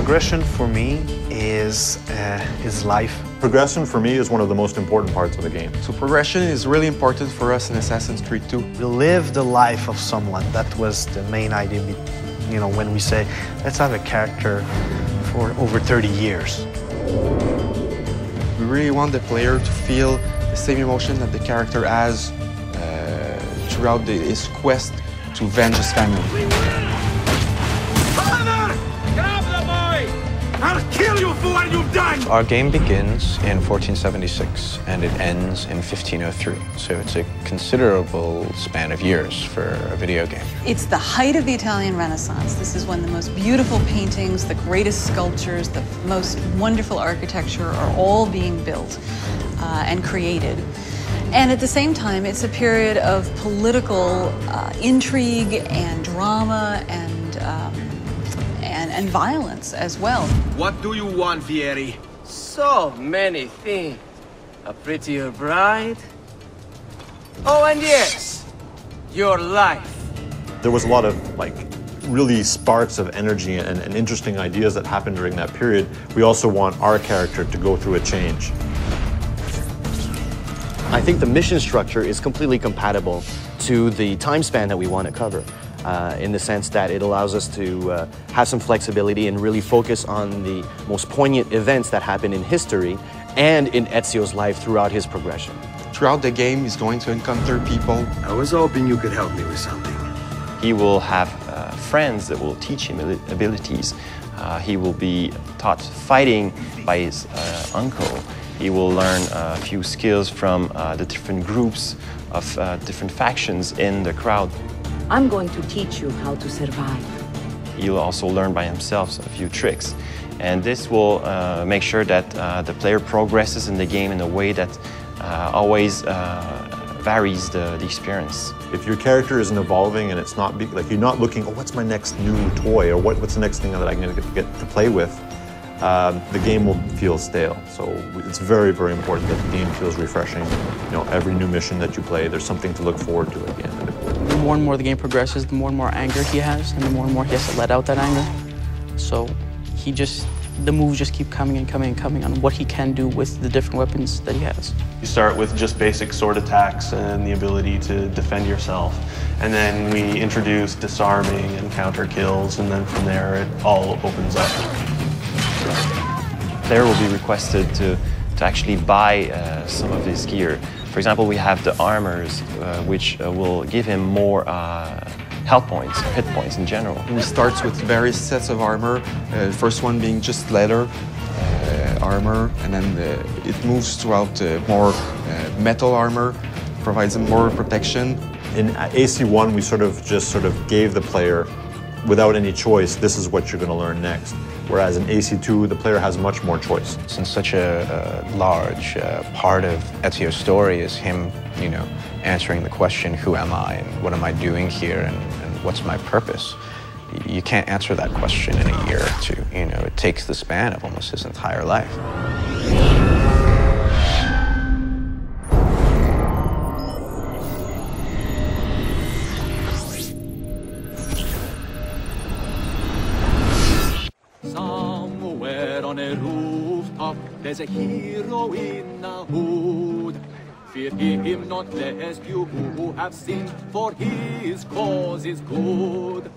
Progression for me is life. Progression for me is one of the most important parts of the game. So progression is really important for us in Assassin's Creed 2. We live the life of someone. That was the main idea, you know, when we say, let's have a character for over 30 years. We really want the player to feel the same emotion that the character has throughout his quest to avenge his family. I'll kill you for what you've done! Our game begins in 1476 and it ends in 1503. So it's a considerable span of years for a video game. It's the height of the Italian Renaissance. This is when the most beautiful paintings, the greatest sculptures, the most wonderful architecture are all being built and created. And at the same time, it's a period of political intrigue and drama and violence as well. What do you want, Vieri? So many things. A prettier bride. Oh, and yes, your life. There was a lot of really sparks of energy and interesting ideas that happened during that period. We also want our character to go through a change. I think the mission structure is completely compatible to the time span that we want to cover. In the sense that it allows us to have some flexibility and really focus on the most poignant events that happen in history and in Ezio's life throughout his progression. Throughout the game, he's going to encounter people. I was hoping you could help me with something. He will have friends that will teach him abilities. He will be taught fighting by his uncle. He will learn a few skills from the different groups of different factions in the crowd. I'm going to teach you how to survive. He'll also learn by himself a few tricks. And this will make sure that the player progresses in the game in a way that always varies the experience. If your character isn't evolving and it's not, you're not looking, oh, what's my next new toy, or what's the next thing that I'm going to get to play with, the game will feel stale. So it's very, very important that the game feels refreshing. You know, every new mission that you play, there's something to look forward to again. The more and more the game progresses, the more and more anger he has, and the more he has to let out that anger. So the moves just keep coming and coming and coming on what he can do with the different weapons that he has. You start with just basic sword attacks and the ability to defend yourself. And then we introduce disarming and counter kills, and then from there it all opens up. The player will be requested to actually buy some of his gear. For example, we have the armors, which will give him more health points, hit points in general. He starts with various sets of armor, the first one being just leather armor, and then it moves throughout more metal armor, provides him more protection. In AC1, we just gave the player, without any choice, this is what you're going to learn next. Whereas in AC2, the player has much more choice. Since such a large part of Ezio's story is him, answering the question, who am I and what am I doing here and what's my purpose? You can't answer that question in a year or two. It takes the span of almost his entire life. Somewhere on a rooftop, there's a hero in a hood. Fear him not, lest you who have sinned, for his cause is good.